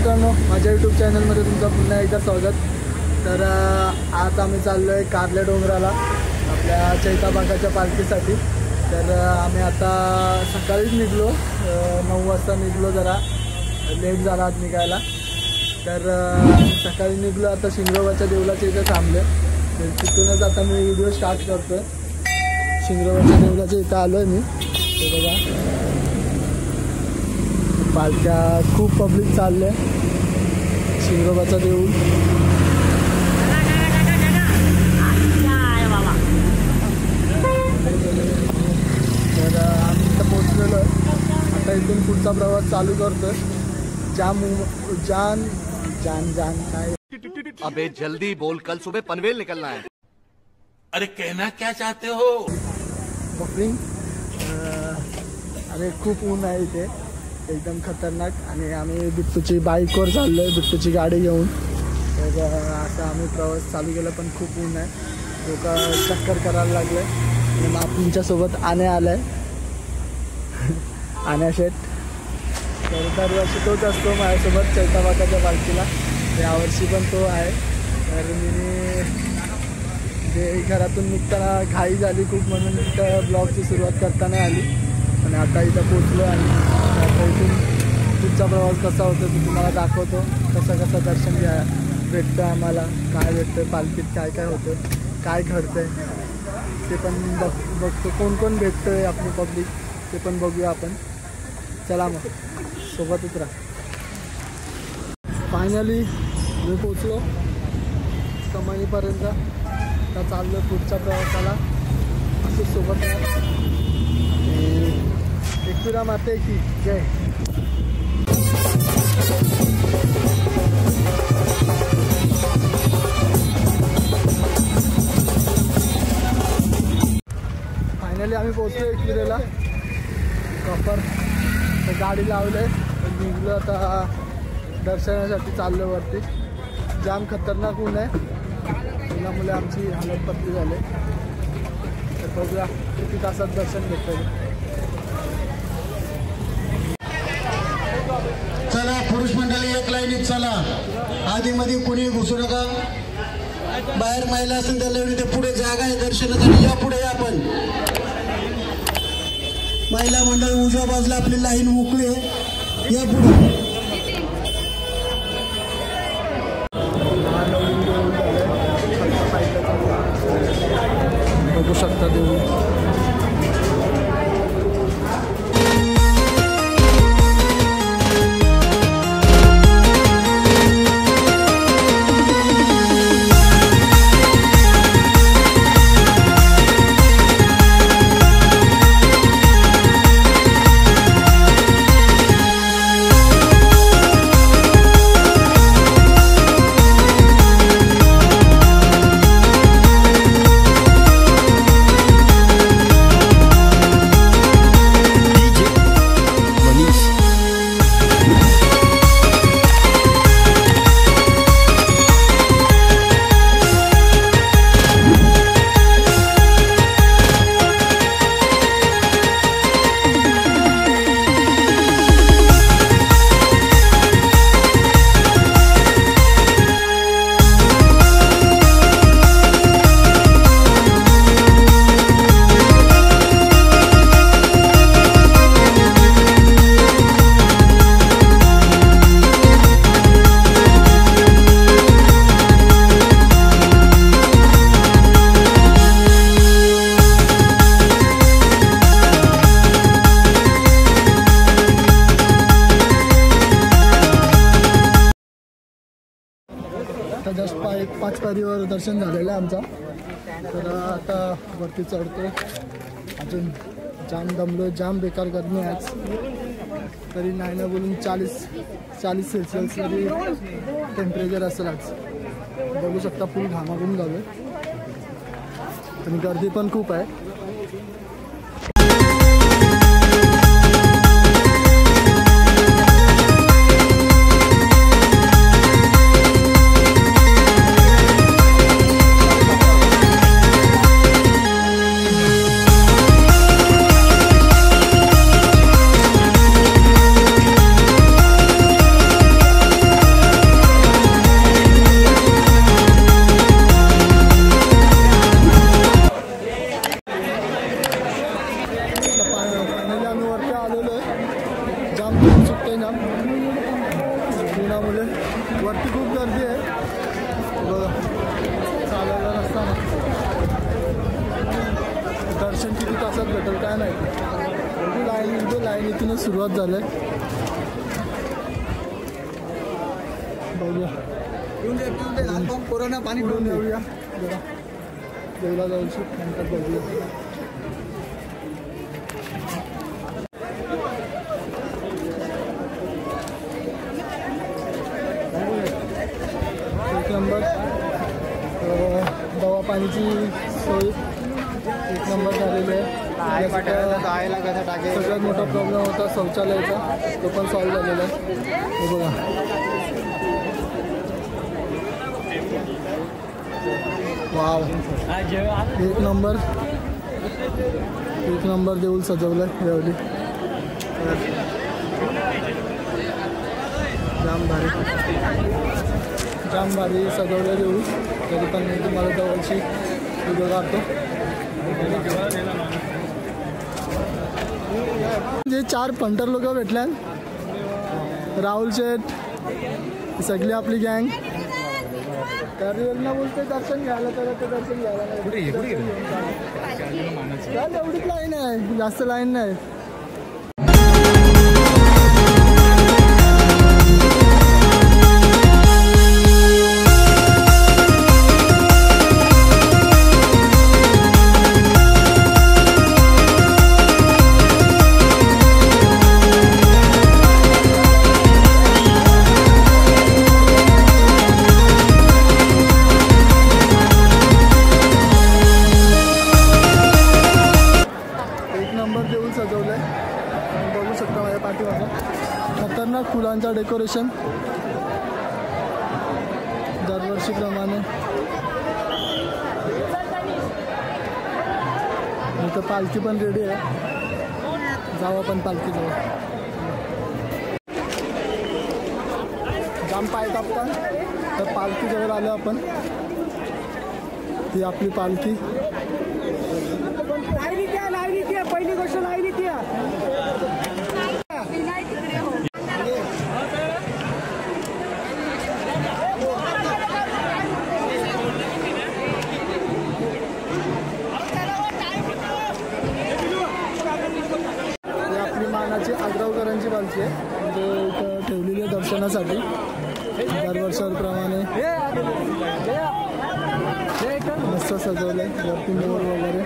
मित्रांनो, माझ्या यूट्यूब चॅनलमध्ये तुमचं पुन्हा एकदा स्वागत। तर आज आम्ही चाललो आहे कारले डोंगराला आपल्या चैताबाकाच्या पालखीसाठी। तर आम्ही आता सकाळीच निघलो, 9 वाजता निघलो, जरा लेट झाला आज निघायला। तर सकाळी निघलो, आता शिंगरोबाच्या देवळाच्या इथे थांबले। तर तिथूनच आता मी व्हिडिओ स्टार्ट करतोय। शिंगरोबाच्या देवळाच्या इथे आलो आहे मी। ते बघा पालख्या, खूप पब्लिक चालले शिंगरोबाचा देऊळ। तर आम्ही इथं पोचलेलो आहे। आता इथून पुढचा प्रवास चालू करतोय। जान काय? अबे जल्दी बोल, कल सुबह पनवेल निकलना है। अरे कहना क्या चाहते हो? बफरिंग। अरे खूप ऊन आहे इथे, एकदम खतरनाक। आणि आम्ही बिट्टूची बाईकवर चाललो आहे, बिट्टूची गाडी घेऊन। तर आता आम्ही प्रवास चालू केला, पण खूप ऊन आहे, लोक चक्कर करायला लागले। आणि आपणच्यासोबत आणे आला आहे, आण्या शेट। तर दरवर्षी तोच असतो माझ्यासोबत चैताबाकाच्या पालखीला, यावर्षी पण तो आहे। तर मी जे घरातून निघताना घाई झाली खूप, म्हणून इथं ब्लॉगची सुरुवात करता नाही आली। आणि आता इथं पोचलो आणि आता इथून पुढचा प्रवास कसा होतो ते तुम्हाला दाखवतो। कसं दर्शन घ्या भेटतं आम्हाला, काय भेटतं पालखीत, काय काय होतं, काय घडतं ते पण बघतो। कोण भेटतं आहे आपली पब्लिक, ते पण बघूया आपण। चला मग सोबतच राहा। फायनली मी पोचलो कमानीपर्यंत। आता चाललो पुढच्या प्रवासाला, असं सोबत राहा। एकविरा माते की जय। फायनली आम्ही पोहोचलो एकविरेला प्रॉपर। गाडी लावले, निघलो आता दर्शनासाठी, चाललो वरती। जाम खतरनाक ऊन आहे, उन्हामुळे आमची हालत पतली झाली। तर बघूया किती तासात दर्शन घेतलं। चला पुरुष मंडळी एक लाईनीत चला, आधी मध्ये कुणी घुसू नका। बाहेर महिला असेल त्या लाईनीत पुढे जागा आहे दर्शनासाठी, या पुढे या। आपण महिला मंडळ उजव्या बाजूला आपली लाईन मोकळी आहे, या पुढे। बघू शकता देऊ। आता जस्ट 5 पायरीवर दर्शन झालेलं आहे आमचा। तर आता वरती चढतो, अजून जाम दमलो, जाम बेकार गरमी आज। तरी नाही ना बोलून 40 सेल्सिअस तरी टेम्परेचर असेल आज। बघू शकता फुल घामाघूम झालं आणि गर्दी पण खूप आहे। त्यामुळे वरती खूप गर्दी आहे बघा. चालायला रस्ता नाही. दर्शन किती तासात भेटेल काय नाही. लाईन इथूनच सुरुवात झाली. बघूया कोरोना पाणी पिऊन येऊया जरा देवला जाऊची नंतर बघूया. एक नंबर दवा पाणीची सोय एक नंबर झालेली आहे. सगळ्यात मोठा प्रॉब्लेम होता शौचालयाचा, तो पण सॉल्व्ह झालेला आहे. हे बघा वाव एक नंबर देऊळ सजवलं आहे यावेळी. जाम भारी सजवलं देऊळ. तरी पण मी तुम्हाला जवळची व्हिडिओ काढतो. जे 4 पंटर लोक भेटल्या, राहुल शेठ, सगळी आपली गँग. तर यांना बोलते दर्शन घ्यायला, तर ते दर्शन घ्यायला नाही. एवढीच लाईन आहे, जास्त लाईन नाही. खतरनाक फुलांचा डेकोरेशन दरवर्षीप्रमाणे. इथं पालखी पण रेडी आहे. जाऊ आपण पालखी जाऊ. जाम पाय टाकता तर पालखी जवळ आलो आपण. ती आपली पालखी. पहिली गोष्ट लाईनी ती आग्रावकरांची पालखी आहे, म्हणजे इथं ठेवलेली आहे दर्शनासाठी दरवर्षाप्रमाणे. मस्त सजवलं आहे वरती मोर वगैरे.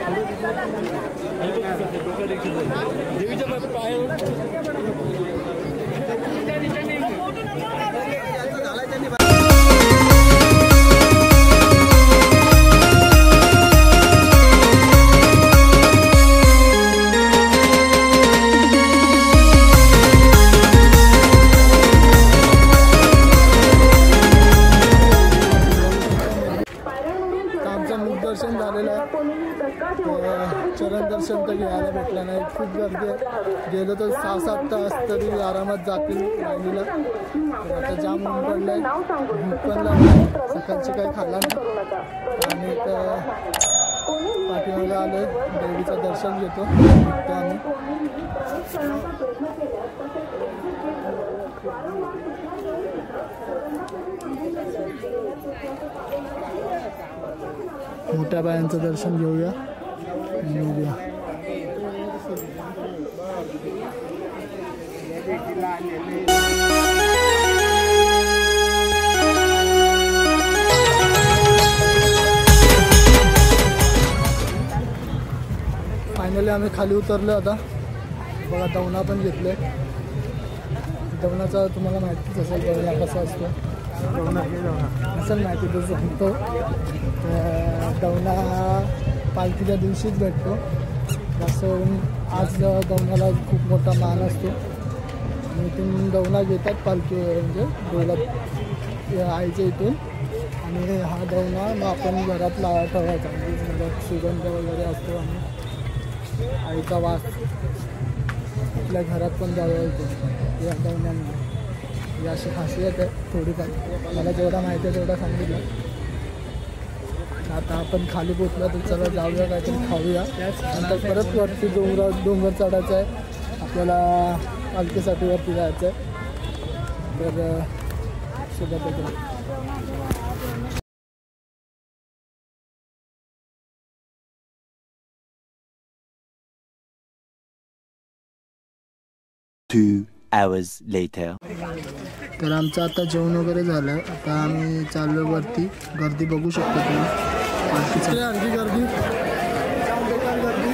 दर्शन झालेलं आहे. चरण दर्शन तर घ्यायला भेटलं नाही. खूप गर्दी आहे. गेलं तर 6-7 तास तरी आरामात जातील लाईनीला. आता जाम ऊन पडलं आहे. भूक पण लागली. सकाळची काही खाल्ला नाही. आणि तर पाठीमागे आलो आहे. देवीचं दर्शन घेतो आम्ही. मोठ्या बायांचं दर्शन घेऊया. फायनली आम्ही खाली उतरलो. आता बघा दवना पण घेतले. दवनाचा तुम्हाला माहितीच असेल दवना कसा असतो. असेल माहिती तर सांगतो. दवना पालखीच्या दिवशीच भेटतो. जास्त करून आज दवनाला खूप मोठा मान असतो. आणि इथून दवना घेतात पालखी म्हणजे डोला आईच्या इथून. आणि हा दवना मग आपण घरात ठेवायचा. म्हणजे सुगंध वगैरे असतो आणि आईचा वास आपल्या घरात पण जायचं या दवन्यामध्ये. ही अशी खासियत आहे थोडीफार. मला जेवढा माहिती आहे तेवढा सांगितलं. आता आपण खाली पोचला तर चला जाऊया, काहीतरी खाऊया. नंतर परत वरती डोंगर चढायचं आहे आपल्याला. पालखीसाठी वरती जायचं आहे. तर सोबतच राहा. तर आमचं आता जेवण वगैरे झालं. आता आम्ही चाललो वरती. गर्दी बघू शकतो तुम्ही. आणखी गर्दी, जाम बेकार गर्दी.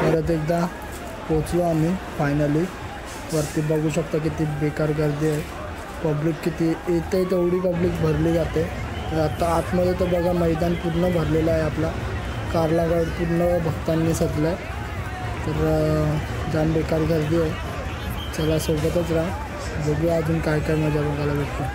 परत एकदा पोचलो आम्ही फायनली. वरती बघू शकता किती बेकार गर्दी आहे. पब्लिक किती येते तेवढी पब्लिक भरली जाते. तर आता आतमध्ये तर बघा मैदान पूर्ण भरलेलं आहे. आपला कार्लागड पूर्ण भक्तांनी सजलं आहे. तर जाम बेकार गर्दी आहे. चला सोबतच राहा, बघूया अजून काय काय मजा बघायला भेटते.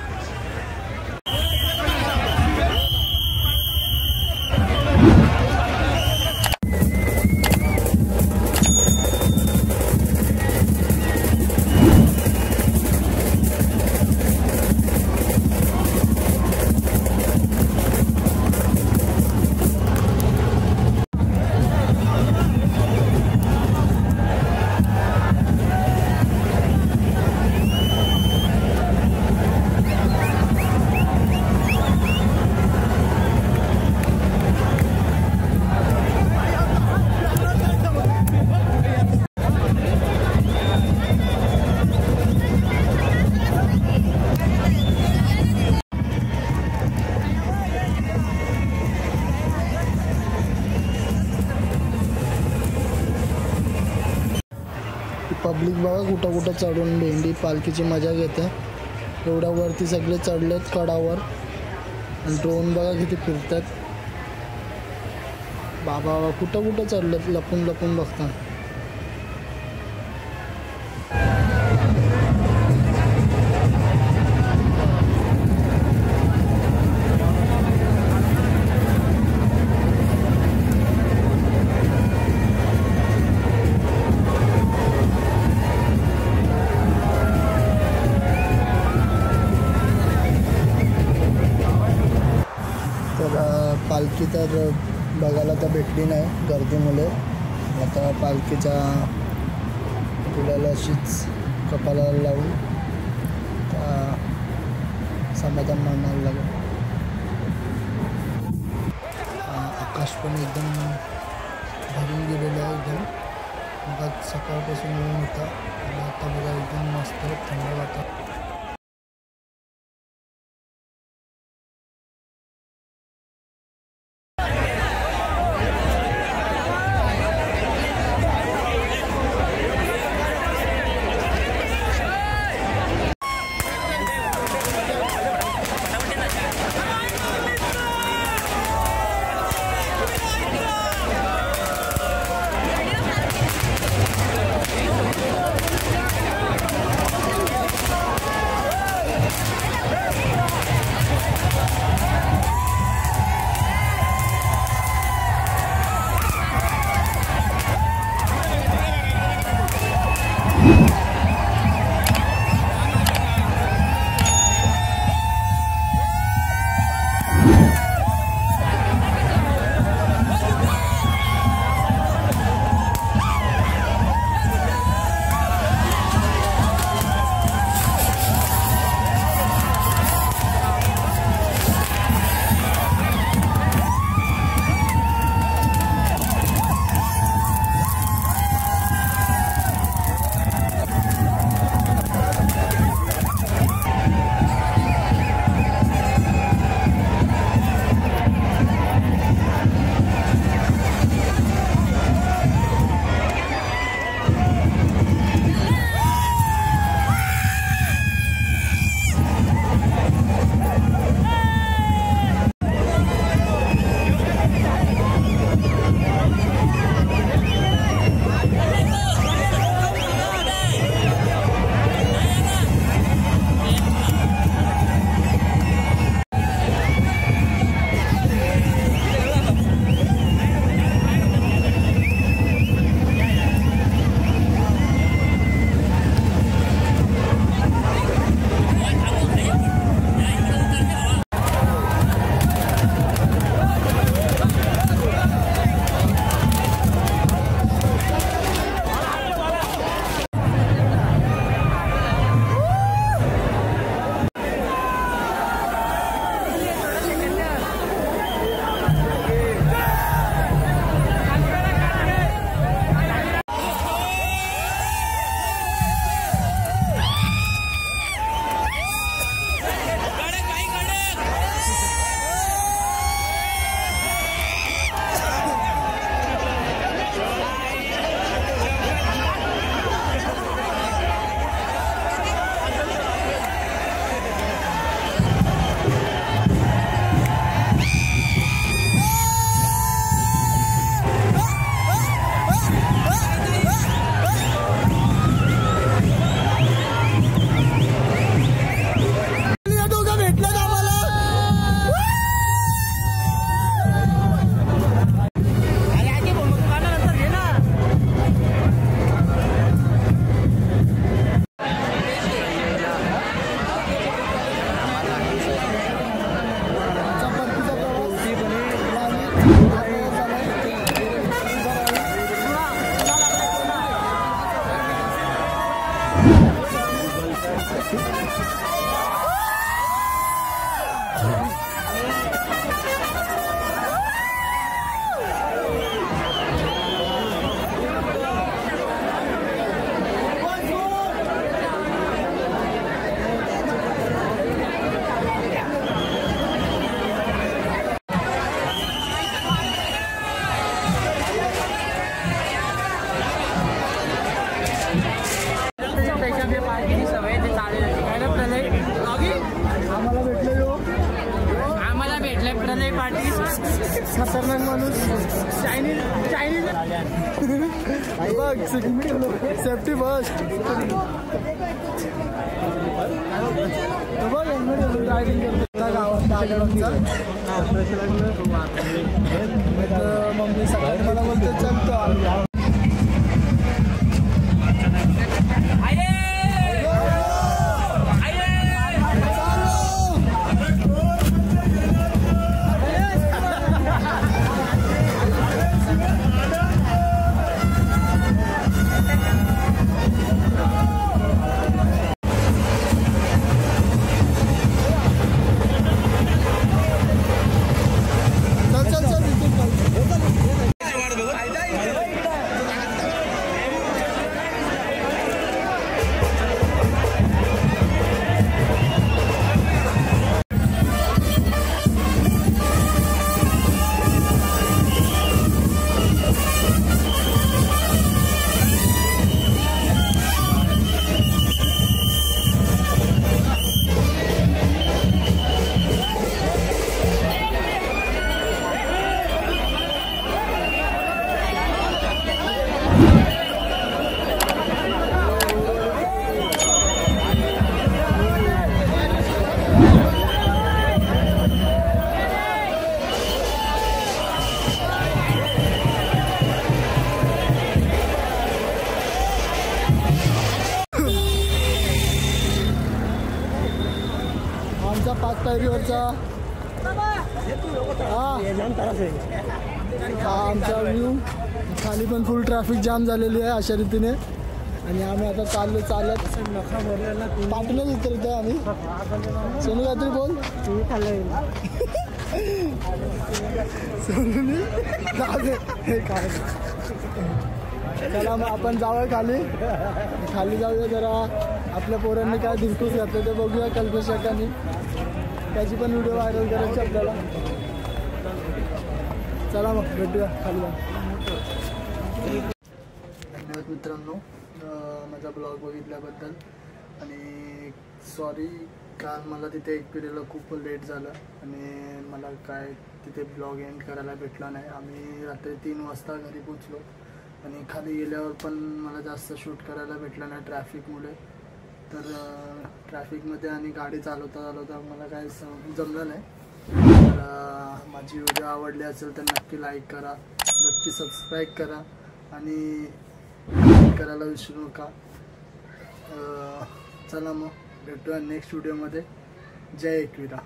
पब्लिक बघा कुठं कुठं चढून भेंडी पालखीची मजा घेते. एवढ्या वरती सगळे चढलेत कडावर. आणि ड्रोन बघा किती फिरतात. बाबा कुठं कुठं चढलेत, लपून लपून बघतात. पालखी तर बघायला तर भेटली नाही गर्दीमुळे. आता पालखीच्या फुलाला अशीच कपाळाला लावून समाधान मानायला लागेल. आकाश पण एकदम भरून गेलेलं आहे. एकदम बघा सकाळपासून ऊन होता आणि आता बघा एकदम मस्त थंड वाटतं. खतरनाक माणूस चायनीज बघ सेफ्टी फर्स्ट बघ ड्रायव्हिंग करतो गावात आल्यानंतर मम्मी सकाळी मला बोलते चलतो आमचा 5 पायरीवरचा हा आमचा व्ह्यू. खाली पण फुल ट्रॅफिक जाम झालेली आहे अशा रीतीने आणि आम्ही आता चालत पाटणच उतरतो आम्ही. सोनू काहीतरी बोल सोनू हे काय. चला मग आपण जाऊया खाली जाऊया जरा आपल्या पोरांनी काय दिलखुश घातलं ते बघूया. कल्पेश काकांनी त्याची पण व्हिडिओ व्हायरल करायची आपल्याला. चला मग भेटूया खाली जाऊन. धन्यवाद मित्रांनो माझा ब्लॉग बघितल्याबद्दल आणि सॉरी काल मला तिथे एकविरेला खूप लेट झालं आणि मला काय तिथे ब्लॉग एंड करायला भेटला नाही. आम्ही रात्री 3 वाजता घरी पोचलो आणि खाली गेल्यावर पण मला जास्त शूट करायला भेटलं नाही ट्रॅफिकमुळे. तर ट्रॅफिकमध्ये आणि गाडी चालवता मला काय जमलं नाही. तर माझी व्हिडिओ आवडली असेल तर नक्की लाईक करा, नक्की सबस्क्राईब करा आणि करायला विसरू नका. चला मग भेटूया नेक्स्ट व्हिडिओमध्ये. जय एकविरा.